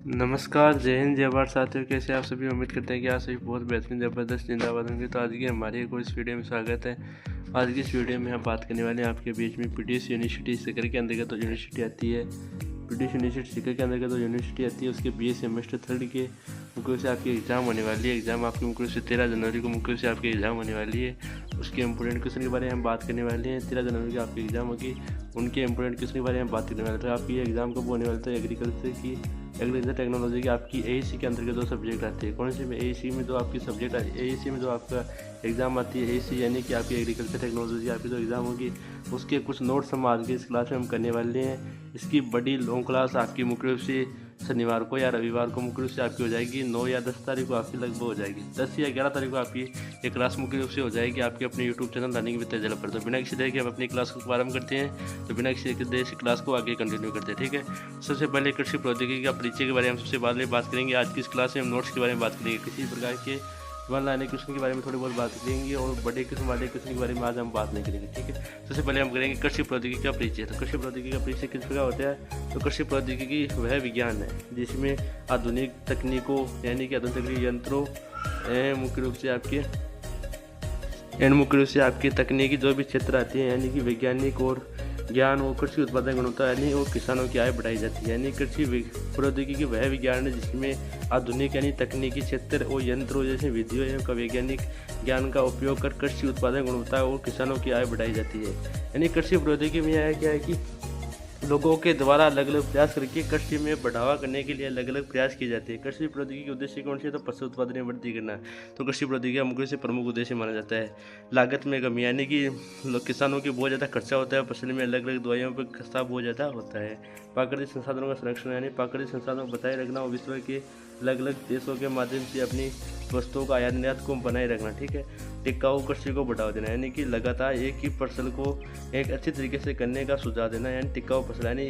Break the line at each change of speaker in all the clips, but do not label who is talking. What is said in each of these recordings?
नमस्कार, जय हिंद, जय भारत साथियों। कैसे आप सभी? उम्मीद करते हैं कि आप सभी बहुत बेहतरीन, ज़बरदस्त, जिंदाबाद होंगे। तो आज की हमारी एक और इस वीडियो में स्वागत है। आज की इस वीडियो में हम बात करने वाले हैं आपके बीच में पीटीएस यूनिवर्सिटी सीकर के अंतर्गत तो यूनिवर्सिटी आती है। पीटीएस यूनिवर्सिटी सीकर के अंतर्गत तो यूनिवर्सिटी आती है। उसके बीए सेमेस्टर 3 के मुख्य रूप से आपकी एग्ज़ाम होने वाली है। एग्ज़ाम आपकी मुख्य रूप से 13 जनवरी को मुख्य रूप से आपकी एग्ज़ाम होने वाली है। उसके इंपोर्टेंट क्वेश्चन के बारे में हम बात करने वाले हैं। 13 जनवरी को आपकी एग्ज़ाम होगी, उनके इंपोर्टेंट क्वेश्चन के बारे में हम बात करने वाले थे। आपकी एग्ज़ाम कब होने वाले थे? एग्रीकल्चर टेक्नोलॉजी की आपकी एईसी के अंतर्गत 2 सब्जेक्ट आते हैं। कौन से में? एईसी में जो आपकी सब्जेक्ट एईसी में जो आपका एग्ज़ाम आती है, एईसी यानी कि आपकी एग्रीकल्चर टेक्नोलॉजी आपकी जो एग्ज़ाम होगी, उसके कुछ नोट्स हम आज की इस क्लास में हम करने वाले हैं। इसकी बड़ी लॉन्ग क्लास आपकी मुख्य रूप से शनिवार को या रविवार को मुख्य रूप से आपकी हो जाएगी। 9 या 10 तारीख को आपकी लगभग हो जाएगी। 10 या 11 तारीख को आपकी ये क्लास मुख्य रूप से हो जाएगी आपके अपने YouTube channel running with Tejal पर। तो बिना किसी देर के हम अपनी क्लास को प्रारंभ करते हैं। तो बिना किसी देर से क्लास को आगे कंटिन्यू करते हैं, ठीक है। सबसे पहले कृषि प्रौद्योगिकी का परिचय के बारे में हम सबसे पहले बात करेंगे। आज की इस क्लास में हम नोट्स के बारे में बात करेंगे। किसी प्रकार के वन लाइनर क्वेश्चन के बारे में थोड़ी बहुत बात करेंगे और बड़े किस्म वाले क्वेश्चन के बारे में आज हम बात नहीं करेंगे, ठीक है। सबसे पहले हम करेंगे कृषि प्रौद्योगिकी का परिचय। तो कृषि प्रौद्योगिकी का परिचय किस प्रकार होता है? तो कृषि प्रौद्योगिकी वह विज्ञान है जिसमें आधुनिक तकनीकों यानी कि आधुनिक तकनीकी यंत्रों मुख्य रूप से आपके तकनीकी जो भी क्षेत्र आते हैं यानी कि वैज्ञानिक और ज्ञान और कृषि उत्पादन गुणवत्ता यानी और किसानों की आय बढ़ाई जाती है। यानी कृषि प्रौद्योगिकी वह विज्ञान है जिसमें आधुनिक यानी तकनीकी क्षेत्र और यंत्रों जैसे विधियों एवं वैज्ञानिक ज्ञान का उपयोग कर कृषि उत्पादन गुणवत्ता और किसानों की आय बढ़ाई जाती है। यानी कृषि प्रौद्योगिकी में यह क्या है कि लोगों के द्वारा अलग अलग प्रयास करके कृषि में बढ़ावा करने के लिए अलग अलग प्रयास किए जाते हैं। कृषि प्रौद्योगिकी के उद्देश्य कौन से? तो फसल उत्पादन में वृद्धि करना। तो कृषि प्रौद्योगिकी का मुख्य से प्रमुख उद्देश्य माना जाता है लागत में कमी, यानी कि किसानों की बहुत ज़्यादा खर्चा होता है, फसल में अलग अलग दवाइयों पर खर्चा बहुत ज़्यादा होता है। प्राकृतिक संसाधनों का संरक्षण यानी प्राकृतिक संसाधनों को बताए रखना और विश्व के अलग अलग देशों के माध्यम से अपनी वस्तुओं का आयात निर्यात को बनाए रखना, ठीक है। टिकाऊ कृषि को बढ़ावा देना यानी कि लगातार एक ही फसल को एक अच्छी तरीके से करने का सुझाव देना, यानी टिकाऊ फसल यानी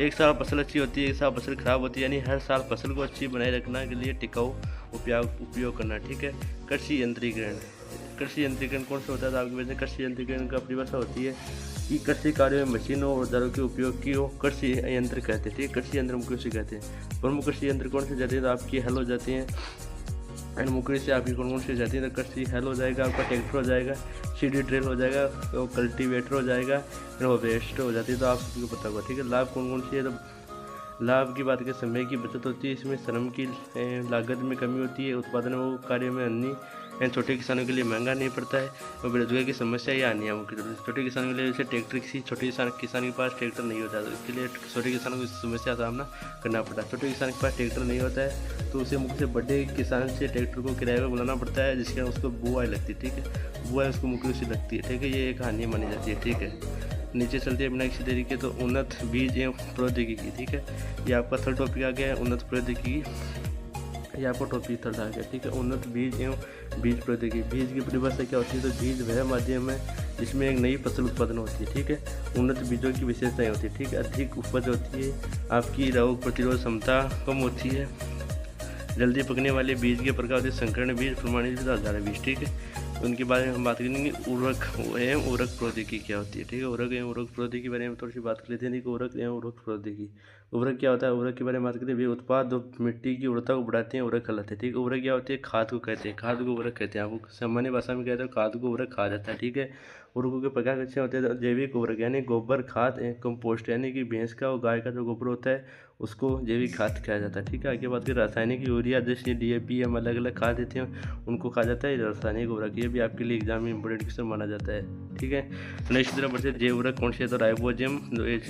एक साल फसल अच्छी होती है, एक साल फसल खराब होती है, यानी हर साल फसल को अच्छी बनाए रखने के लिए टिकाऊ उपयोग करना, ठीक है। कृषि यंत्रीकरण कौन सा होता है? तो आपके वजह कृषि यंत्रीकरण का परिभाषा होती है कि कृषि कार्यों में मशीनों और औजारों के उपयोग की कृषि यंत्र कहते हैं, ठीक है। कृषि यंत्र मुख्य से कहते हैं। प्रमुख कृषि यंत्र कौन से जाते हैं? तो आपकी हल हो जाती हैं एंड मुख्य से आपकी कौन कौन सी जाती है? तो कृषि हल हो जाएगा, आपका ट्रैक्टर हो जाएगा, सीडी ड्रिल हो जाएगा, तो कल्टीवेटर हो जाएगा, हार्वेस्टर हो जाती है। तो आप सभी को पता होगा, ठीक है। लाभ कौन कौन सी है? तो लाभ की बात करें, समय की बचत होती है, इसमें श्रम की लागत में कमी होती है, उत्पादन वो कार्य में अन्य छोटे किसानों के लिए महंगा नहीं पड़ता है और बेरोजगारी की समस्या ये आनी है मुख्य रूप से छोटे किसानों के लिए। जैसे ट्रैक्टर किसी छोटे किसान के पास ट्रैक्टर नहीं होता तो इसके लिए छोटे किसानों को इस समस्या का सामना करना पड़ता है। छोटे किसान के पास ट्रैक्टर नहीं होता है तो उसे मुख्य से बड़े किसान से ट्रैक्टर को किराए पर बुलाना पड़ता है, जिसके उसको बुआई लगती है, ठीक है। बुआई उसको मुख्य रूप से लगती है, ठीक है। ये एक हानि मानी जाती है, ठीक है। नीचे चलते हैं बिना किसी तरीके तो उन्नत बीज एवं प्रौद्योगिकी, ठीक है। ये आपका थर्ड टॉपिक आ गया है, उन्नत प्रौद्योगिकी। ये आपका टॉपिक थर्ड आ गया, ठीक है। उन्नत बीज एवं बीज प्रौद्योगिकी। बीज की परिभाषा क्या होती है? तो बीज वह माध्यम है जिसमें एक नई फसल उत्पादन होती है, ठीक है। उन्नत बीजों की विशेषताएं होती है, ठीक है। अधिक उपज होती है, आपकी रोग प्रतिरोध क्षमता कम होती है, जल्दी पकने वाले बीज के प्रकार होते हैं संकरण बीज, प्रमाणित बीज, आधार बीज, ठीक है। उनके बारे में हम बात करेंगे। उर्वरक एवं उर्वरक प्रौद्योगिकी क्या होती है, ठीक है। उर्वरक एवं उर्वरक प्रौद्योगिकी के बारे में थोड़ी सी बात कर लेते हैं। उर्वरक एवं उर्वरक प्रौद्योगिकी। उर्वरक क्या होता है? उर्वरक के बारे में बात करते हैं। वे उत्पाद जो मिट्टी की उर्वरता को बढ़ाते हैं उर्वरक कहलाते हैं, ठीक है। उर्वरक क्या होती है? खाद को कहते हैं, खाद को उर्वरक कहते हैं। आपको सामान्य भाषा में कहते हैं खाद को उर्वरक कहा जाता है, ठीक है। उर्वरकों के प्रकार अच्छे होते हैं। जैविक उर्वरक यानी गोबर खाद कंपोस्ट यानी कि भैंस का और गाय का जो गोबर होता है उसको जैविक खाद कहा जाता है, ठीक है। आगे बात करें रासायनिक यूरिया जैसे डीएपी हम अलग अलग खाद देते हैं उनको कहा जाता है रासायनिक उर्वरक। ये भी आपके लिए एग्जाम में इंपॉर्टेंट क्वेश्चन माना जाता है, ठीक है। तो नेक्स्ट तरफ बढ़ते जैव उर्वरक कौन से? तो राइबोसोम,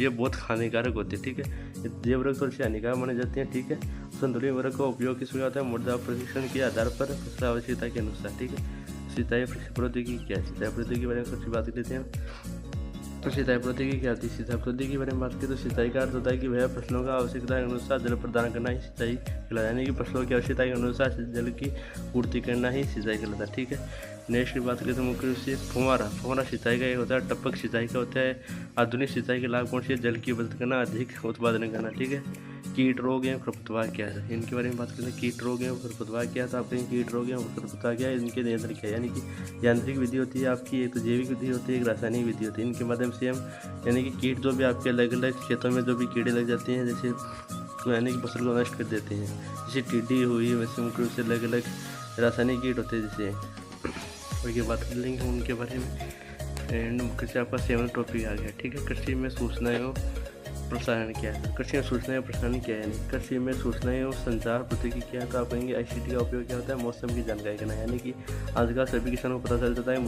ये बहुत हानिकारक होते हैं, ठीक है। जैव उर्वरक थोड़ी सी हानिकारक माने जाते हैं, ठीक है। संतुलित उर्वरक का उपयोग किस में होता है? मृदा परीक्षण के आधार पर फसल आवश्यकता के अनुसार, ठीक है। सिंचाई प्रौद्योगिकी क्या है? सिंचाई प्रौद्योगिकी के बारे में सबसे बात करते हैं। तो सिंचाई प्रौद्योगिकी क्या होती है? सिंचाई प्रौद्योगिकी के बारे में बात करें तो सिंचाई का अर्थ होता है कि वह फसलों का आवश्यकता के अनुसार जल प्रदान करना ही सिंचाई कहलाता है, यानी कि फसलों की आवश्यकता के अनुसार जल की पूर्ति करना ही सिंचाई कहलाता है, ठीक है। नेक्स्ट की बात करें तो मुख्य रूप से फुहारा सिंचाई का एक होता है, टपक सिंचाई का होता है। आधुनिक सिंचाई के लाभ कौन से? जल की बचत करना, अधिक उत्पादन करना, ठीक है। कीट रोग एवं खरपतवार क्या है? इनके बारे में बात करते हैं। कीट रोग एवं खरपतवार क्या है? तो आपके कीट रोग एवं खरपतवार क्या है? इनके नियंत्रण क्या है? यानी कि यांत्रिक विधि होती है आपकी, एक तो जैविक विधि होती है, एक रासायनिक विधि होती है। इनके माध्यम से हम यानी कि कीट जो भी आपके अलग अलग खेतों में जो भी कीड़े लग जाते हैं, जैसे तो यानी कि फसल को नष्ट कर देते हैं। जैसे टिड्डी हुई, वैसे मुख्य रूप से अलग अलग रासायनिक कीट होते हैं जैसे, और ये बात कर लेंगे उनके बारे में। एंड कृषि आपका 7 टॉपिक आ गया, ठीक है। कृषि में सूचनाएं और प्रसारण क्या है? कृषि में सूचनाएं और प्रसारण क्या है? यानी कृषि में सूचनाएं और संचार प्रौद्योगिकी क्या है? तो आप कहेंगे ICT का उपयोग क्या होता है? मौसम की जानकारी करना, यानी कि आजकल सभी किसानों को पता चल जाता है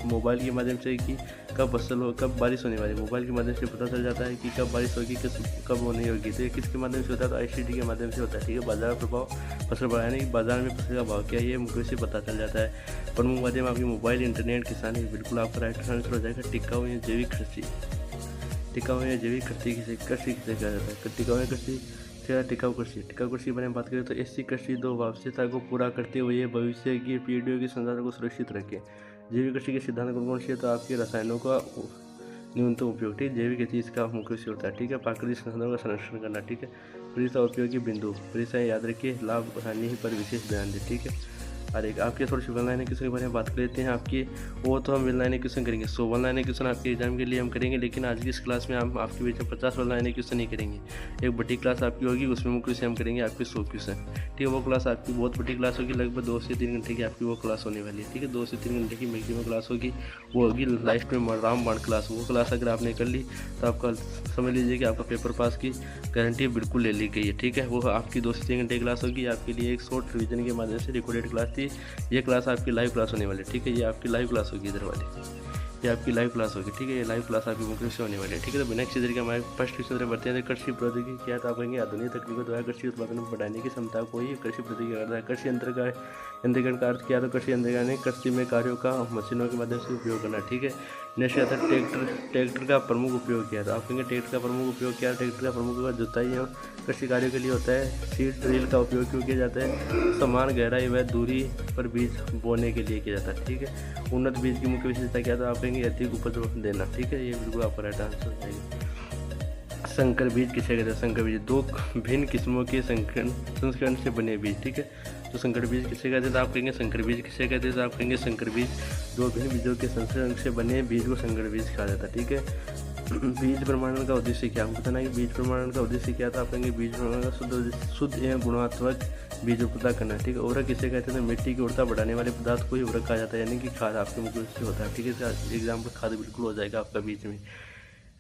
मोबाइल के माध्यम से कि कब फसल हो, कब बारिश होने वाली है। मोबाइल के माध्यम से पता चल जाता है कि कब बारिश होगी, कब होनी होगी। तो ये किसके माध्यम से होता है? तो ICT के माध्यम से होता है, ठीक है। बाजार प्रभाव, फसल बढ़ा, यानी कि बाजार में फसल का भाव क्या है, ये मुख्य से पता चल जाता है। प्रमुख माध्यम आपकी मोबाइल, इंटरनेट, किसानी, बिल्कुल आपका राइट आंसर हो जाएगा। टिकाऊ या जैविक कृषि, टिकाऊ या जैविक कृषि किसे कहा जाता है? टिकाऊ या कृषि क्या? टिकाऊ कृषि। टिकाऊ कृषि के बारे में बात करें तो ऐसी कृषि दो वास्तविकता को पूरा करते हुए भविष्य की पीढ़ियों की संसाधन को सुरक्षित रखें। जैविक कृषि के सिद्धांत कौन से? तो आपके रसायनों का न्यूनतम उपयोग, ठीक। जैविक खेती इसका मुख्य कृषि होता है, ठीक है। प्राकृतिक संसाधनों का संरक्षण करना, ठीक है। परिसर उपयोगी बिंदु, परिसर याद रखिए, लाभ हानि पर विशेष ध्यान दें, ठीक है। और एक आपके थोड़ी सी वन लाइनर क्वेश्चन के बारे में बात कर लेते हैं। आपकी वो तो हम वन लाइनर क्वेश्चन करेंगे, 100 वन लाइनर क्वेश्चन आपके एग्जाम के लिए हम करेंगे, लेकिन आज की इस क्लास में हम आपके बीच में 50 वन लाइनर क्वेश्चन नहीं करेंगे। एक बड़ी क्लास आपकी होगी, उसमें मुख्य से हम करेंगे आपके 100 क्वेश्चन, ठीक है। वो क्लास आपकी बहुत बड़ी क्लास होगी, लगभग 2 से 3 घंटे की आपकी वो क्लास होने वाली है, ठीक है। 2 से 3 घंटे की मैक्सिमम क्लास होगी, वो होगी लास्ट में रामबाण क्लास। वो क्लास अगर आपने कर ली तो आपका समझ लीजिए कि आपका पेपर पास की गारंटी बिल्कुल ले ली गई है, ठीक है। वो आपकी 2 से 3 घंटे क्लास होगी, आपके लिए एक शॉर्ट रिवीजन के माध्यम से रिकॉर्डेड क्लास थी। ये क्लास आपकी लाइव क्लास होने वाली है, ठीक है। ये आपकी लाइव क्लास होगी, इधर वाली ये आपकी लाइव क्लास होगी, ठीक है। ये लाइव क्लास आपकी मुख्य से होने वाली है, ठीक है। तो बिना किसी तरीके हमारे फर्स्ट क्वेश्चन बढ़ते हैं। कृषि प्रौद्योगिकी क्या? तो आप कहेंगे आधुनिक तकनीकों द्वारा कृषि उत्पादन को बढ़ाने की क्षमता को ही कृषि प्रौद्योगिकी करता है। कृषि यंत्रीकरण का अर्थ क्या? तो कृषि यंत्रीकरण ने कृषि में कार्यों का मशीनों के माध्यम से उपयोग करना, ठीक है। नेक्स्ट आता है ट्रैक्टर का प्रमुख उपयोग क्या है? तो आप कहेंगे ट्रैक्टर का प्रमुख उपयोग क्या है? ट्रैक्टर का प्रमुख उपयोग जुताई और कृषि कार्यों के लिए होता है। सीड ड्रिल का उपयोग क्यों किया जाता है? समान गहराई व दूरी पर बीज बोने के लिए किया जाता है, ठीक है। उन्नत बीज की मुख्य विशेषता क्या? तो आप कहेंगे अधिक उपज देना, ठीक है। ये बिल्कुल आपका राइट आंसर हो जाएगा। संकर बीज किसे कहते हैं? संकर बीज 2 भिन्न किस्मों के संस्करण से बने बीज, ठीक है। तो संकर बीज किसे कहते हैं? तो आप कहेंगे संकर बीज किसे कहते हैं? तो आप कहेंगे संकर बीज 2 भिन्न बीजों के संस्करण से बने बीज को संकर बीज कहा जाता है, ठीक है। बीज प्रमाणन का उद्देश्य क्या? हमको बताना है कि बीज प्रमाणन का उद्देश्य क्या था। आप कहेंगे बीज प्रमाणन का शुद्ध एवं गुणात्मक बीज उपलब्ध करना, ठीक है। उर्वरक किसे कहते हैं? तो मिट्टी की उर्वरता बढ़ाने वाले पदार्थ को ही उर्वरक कहा जाता है, यानी कि खाद आपके मुख्य रूप से होता है, ठीक है। एग्जाम्पल खाद बिल्कुल हो जाएगा आपका बीज में।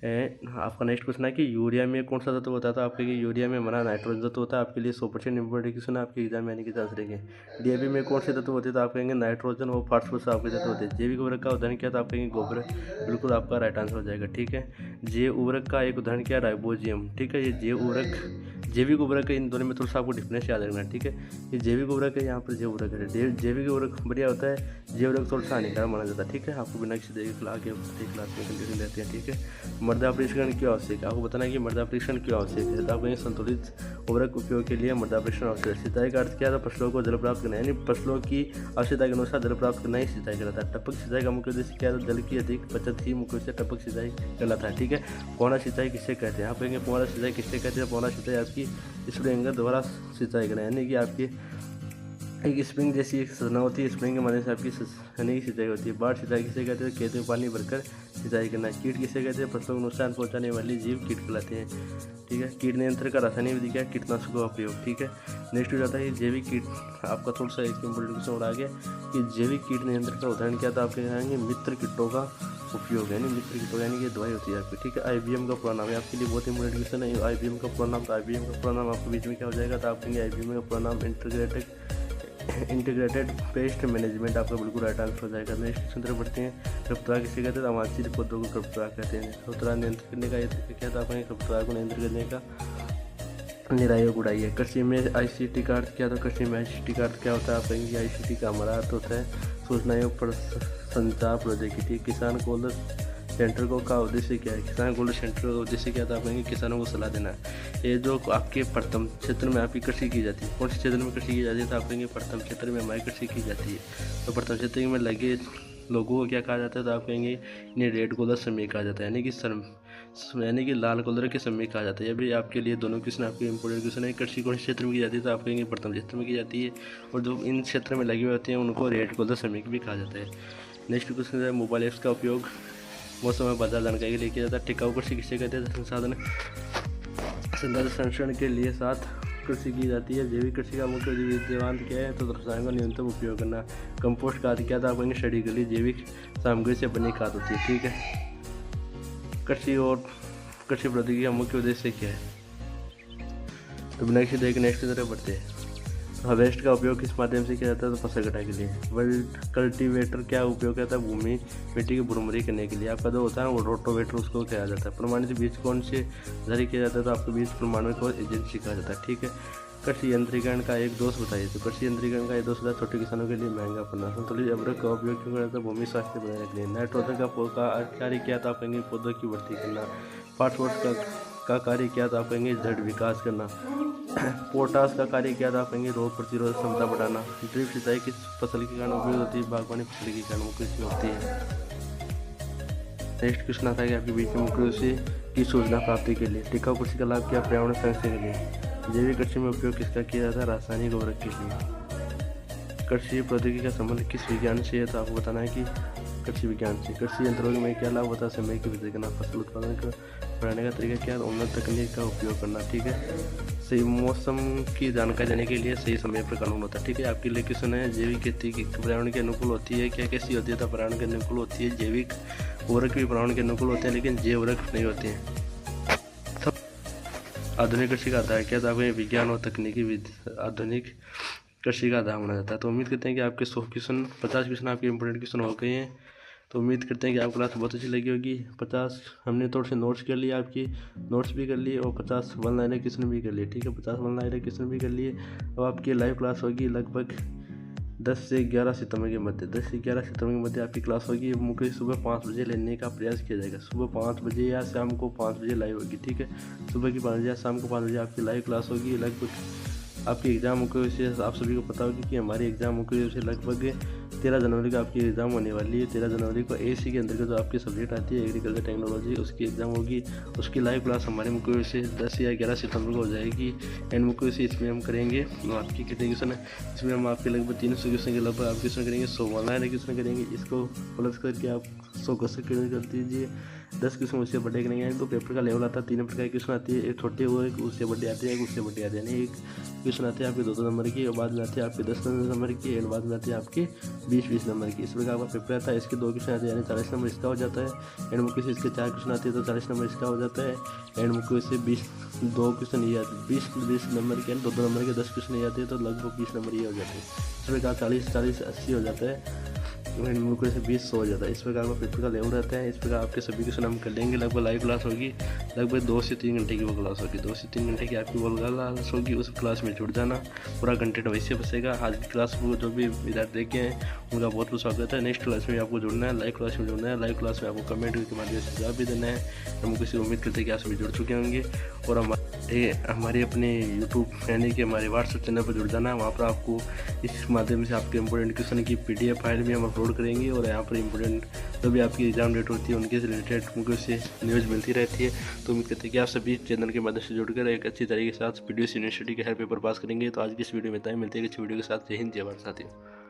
आपका नेक्स्ट क्वेश्चन है कि यूरिया में कौन सा तत्व होता है? तो आपके यूरिया में हमारा नाइट्रोजन तत्व होता है। आपके लिए 100% इंपॉर्टेंट क्वेश्चन है आपके एग्जाम में, यानी कि आंसर है। DAP में कौन से तत्व होते हैं? तो आप कहेंगे नाइट्रोजन और फास्फोरस आपके तत्व होते हैं। जैविक उर्वरक का उदाहरण क्या? तो आप कहेंगे गोबर, बिल्कुल आपका राइट आंसर हो जाएगा, ठीक है। जैव उर्वरक का एक उदाहरण क्या? राइबोजियम, ठीक है। ये जैविक उर्वरक है, इन दोनों में थोड़ा सा आपको डिफरेंस याद रखना, ठीक है। ये जैविक उर्वरक है, यहाँ पर जैव उर्वरक है। जैविक उर्वरक बढ़िया होता है, जैव उर्वरक थोड़ा सा हानिकारक माना जाता है, ठीक है। आपको बिना किसी तरीके आगे क्लास में कंटिन्यू रहते हैं, ठीक है। मृदा परीक्षण क्यों आवश्यक है? आपको बताना है कि मृदा परीक्षण क्यों आवश्यक है। तो आप कहेंगे संतुलित उर्वरक उपयोग के लिए मृदा परीक्षण आवश्यक है। सिंचाई का अर्थ क्या है? फसलों को जल प्राप्त करना, यानी फसलों की आवश्यकता के अनुसार जल प्राप्त करना ही सिंचाई कहलाता है। टपक सिंचाई का मुख्य उद्देश्य क्या है? जल की अधिक बचत ही मुख्य से टपक सिंचाई कहलाता है, ठीक है। फुहारा सिंचाई किसे कहते हैं? आप कहेंगे फुहारा सिंचाई किसे कहते हैं? फुहारा सिंचाई आपकी स्प्रिंग द्वारा सिंचाई करना, यानी कि आपकी एक स्प्रिंग जैसी एक संरचना होती है, स्प्रिंग के माध्यम से आपकी यानी कि सिंचाई होती है। बाढ़ सिंचाई किसे कहते हैं? खेत में पानी भरकर सिंचाई करना। कीट किसे कहते हैं? फसलों को नुकसान पहुंचाने वाले जीव कीट कहलाते हैं, ठीक है। कीट नियंत्रण का रासायनिक विधि क्या है? कीटनाशकों का उपयोग, ठीक है। नेक्स्ट हो जाता है जैविक कीट। आपका थोड़ा सा एक क्वेश्चन और आ गया कि जैविक कीट नियंत्रण का उदाहरण क्या था? आप कहेंगे मित्र कीटों का उपयोग, यानी मित्र कीटों यानी कि दवाई होती है आपकी, ठीक है। IBM का पूरा नाम है आपके लिए बहुत इंपॉर्टेंट क्वेश्चन है। IBM का पूरा नाम, तो IBM का पूरा नाम आपके बीच में क्या हो जाएगा? तो आप कहेंगे IBM का पूरा नाम इंटीग्रेटेड पेस्ट मैनेजमेंट, आपका बिल्कुल राइट आंसर हो जाएगा। नेक्स्ट क्वेश्चन बढ़ते हैं। खरपतवार किसे कहते हैं? अवांछित पौधों को खरपतवार कहते हैं। खरपतवार नियंत्रण करने का ये क्या था? आपने खरपतवार को नियंत्रण करने का निराई गुड़ाई है। कृषि में ICT का अर्थ क्या था? कृषि में ICT का अर्थ क्या होता है? आप कहेंगे ICT का हमारा अर्थ होता है सूचनाओं पर संचार प्रौद्योगिकी। किसान कोल्ड सेंटर को का उद्देश्य क्या है? किसान कोल्ड सेंटर का उद्देश्य क्या था? आप कहेंगे किसानों को सलाह देना। ये जो आपके प्रथम क्षेत्र में आपकी कृषि की जाती है, कौन से क्षेत्र में कृषि की जाती है? तो आप कहेंगे प्रथम क्षेत्र में हमारी कृषि की जाती है। तो प्रथम क्षेत्र में लगे लोगों को क्या कहा जाता है? तो आप कहेंगे इन्हें रेड कॉलर श्रमिक कहा जाता है, यानी कि लाल कॉलर के श्रमिक कहा जाता है। ये भी आपके लिए दोनों क्वेश्चन आपके इंपॉर्टेंट क्वेश्चन है। कृषि कौन क्षेत्र में की जाती है? तो आप कहेंगे प्रथम क्षेत्र में की जाती है, और जो इन क्षेत्र में लगे हुए होते हैं उनको रेड कॉलर श्रमिक भी कहा जाता है। नेक्स्ट क्वेश्चन है मोबाइल ऐप्स का उपयोग मौसम में बाजार जानकारी के लिए किया जाता है। टिकाऊ कृषि किसे कहते हैं? सौंदर्य संरक्षण के लिए साथ कृषि की जाती है। जैविक कृषि का मुख्य सिद्धांत क्या है? तो रसायनों का न्यूनतम उपयोग करना। कंपोस्ट खाद क्या था? आपको स्टडी के लिए जैविक सामग्री से बनी खाद होती है। ठीक है। कृषि और कृषि प्रौद्योगिकी का मुख्य उद्देश्य क्या है? तो नेक्स्ट की तरफ बढ़ते हैं। हार्वेस्ट का उपयोग किस माध्यम से किया जाता है? तो फसल कटाई के लिए। वर्ल्ड कल्टीवेटर क्या उपयोग करता है? भूमि मिट्टी की भुरभुरी करने के लिए। आपका जो होता है वो रोटोवेटर, उसको कहा जाता है। प्रमाणित बीज कौन से जारी किया जाता है? तो आपको बीज प्रमाणित को एजेंसी कहा जाता है। ठीक है। कृषि यंत्रीकरण का एक दोष बताइए। तो कृषि यंत्रीकरण का एक दोष होता है छोटे किसानों के लिए महंगा पड़ना। संतुलित उर्वरक का उपयोग क्यों करता है? भूमि स्वास्थ्य बनाने के लिए। नाइट्रोजन का कार्य क्या था? आप कहेंगे पौधों की वृद्धि करना। फास्फोरस का कार्य क्या था? आप कहेंगे जड़ विकास करना। पोटास का कार्य क्या था? आप कहेंगे रोग प्रतिरोधक क्षमता बढ़ाना। ड्रिप सिंचाई किस फसल के कारण उपयोग होती है? बागवानी फसल के कारण मुख्य होती है। नेक्स्ट क्वेश्चन आता है कि आपके बीच में मुख्य रूप से किस योजना प्राप्ति के लिए। टिकाऊ कृषि का लाभ क्या? पर्यावरण संरक्षण के लिए। जैविक कृषि में उपयोग किसका किया जाता है? रासायनिक उर्वरक के लिए। कृषि प्रौद्योगिकी का संबंध किस विज्ञान से है? तो आपको बताना है कि कृषि विज्ञान से। कृषि यंत्रों में क्या लाभ होता है? समय की वृद्धि करना। फसल उत्पादन को बढ़ाने का तरीका क्या है? उन्नत तकनीक का उपयोग करना। ठीक है। सही मौसम की जानकारी देने के लिए सही समय पर कानून होता है। ठीक है। आपके लिए क्वेश्चन है जैविक खेती की पर्यावरण के अनुकूल होती है क्या? कैसी होती है? तो पर्यावरण के अनुकूल होती है। जैविक उर्वरक भी पर्यावरण के अनुकूल होते हैं, लेकिन जैव उर्वरक नहीं होते हैं। आधुनिक कृषि का आधार क्या था? आपको विज्ञान और तकनीकी आधुनिक कृषि का आधार माना जाता है। तो उम्मीद करते हैं कि आपके 100 क्वेश्चन 50 क्वेश्चन आपके इंपोर्टेंट क्वेश्चन हो गए हैं। तो उम्मीद करते हैं कि आपको क्लास बहुत अच्छी लगी होगी। 50 हमने थोड़े से नोट्स कर लिए, आपकी नोट्स भी कर लिए और 50 वन लाइनर क्वेश्चन भी कर लिए। ठीक है। 50 वन लाइनर क्वेश्चन भी कर लिए। अब आपकी लाइव क्लास होगी लगभग 10 से 11 सितंबर के मध्य। 10 से 11 सितंबर के मध्य आपकी क्लास होगी। मुझे सुबह 5 बजे लेने का प्रयास किया जाएगा। सुबह 5 बजे या शाम को 5 बजे लाइव होगी। ठीक है। सुबह की 5 बजे या शाम को 5 बजे आपकी लाइव क्लास होगी। लगभग आपकी एग्ज़ाम मुख्य रूप से आप सभी को पता होगी कि हमारी एग्ज़ाम मुख्य रूप से लगभग 13 जनवरी को आपकी एग्ज़ाम होने वाली है। 13 जनवरी को एसी के अंतर्गत जो आपकी सब्जेक्ट आती है एग्रीकल्चर टेक्नोलॉजी, उसकी एग्ज़ाम होगी। उसकी लाइव क्लास हमारे मुख्य रूप से 10 या 11 सितंबर को हो जाएगी। एंड मुख्य रूप से इसमें हम करेंगे आपकी कितने क्वेश्चन है, इसमें हम आपके लगभग 300 क्वेश्चन के लगभग आप क्वेश्चन करेंगे। 100 ऑनलाइन क्वेश्चन करेंगे। इसको प्लस करके आप 100 क्वेश्चन कर दीजिए। 10 क्वेश्चन उससे बड़े करेंगे। तो पेपर का लेवल आता है 3 प्रकार के क्वेश्चन आती है। एक छोटे हुए, एक उससे बड़े आते हैं, एक उससे बड़े आते हैं। यानी एक क्वेश्चन आते हैं आपके 2 नंबर की, और बाद में आते हैं आपके 10 नंबर की, एंड बाद में आते हैं आपके 20 नंबर की। इस प्रकार का पेपर आता है। इसके 2 क्वेश्चन आते हैं, यानी 40 नंबर इसका हो जाता है। एंड मुख्य से इसके 4 क्वेश्चन आते हैं तो 40 नंबर इसका हो जाता है। एंड मुख्य से 2 क्वेश्चन ये आते हैं 20 नंबर के, 2 नंबर के 10 क्वेश्चन ये आते हैं तो लगभग 20 नंबर ये हो जाते हैं। इस प्रकार 40 80 हो जाता है। मुख्य से 20 100 हो जाता है। इस प्रकार का पेपर का लेवल रहता है। इस प्रकार आपके सभी क्वेश्चन हम कर लेंगे। लगभग लाइव क्लास होगी, लगभग 2 से 3 घंटे की वो क्लास होगी। 2 से 3 घंटे की आपकी वो क्लास होगी। उस क्लास में जुड़ जाना, पूरा कंटेंट वैसे बसेगा। आज की क्लास को जो भी विद्यार्थी देखे हैं उनका बहुत बहुत स्वागत है। नेक्स्ट क्लास में आपको जुड़ना है, लाइव क्लास में जुड़ना है। लाइव क्लास में आपको कमेंट के माध्यम से जवाब भी देना है। हम किसी उम्मीद करते हैं कि आप सभी जुड़ चुके होंगे। और हमारे अपने यूट्यूब यानी कि हमारे व्हाट्सएप चैनल पर जुड़ जाना है। वहाँ पर आपको इस माध्यम से आपके इंपोर्टेंट क्वेश्चन की PDF फाइल भी हम अपलोड करेंगे। और यहाँ पर इंपोर्टेंट जो भी आपकी एग्जाम डेट होती है उनके से रिलेटेड मुझे से न्यूज़ मिलती रहती है। तो उम्मीद करते हैं कि आप सभी चैनल के मदद से जुड़कर एक अच्छी तरीके के साथ PDS यूनिवर्सिटी के हर पेपर पास करेंगे। तो आज की इस वीडियो में इतना ही। मिलते हैं अच्छी वीडियो के साथ। जय हिंद, जय भारत साथियों।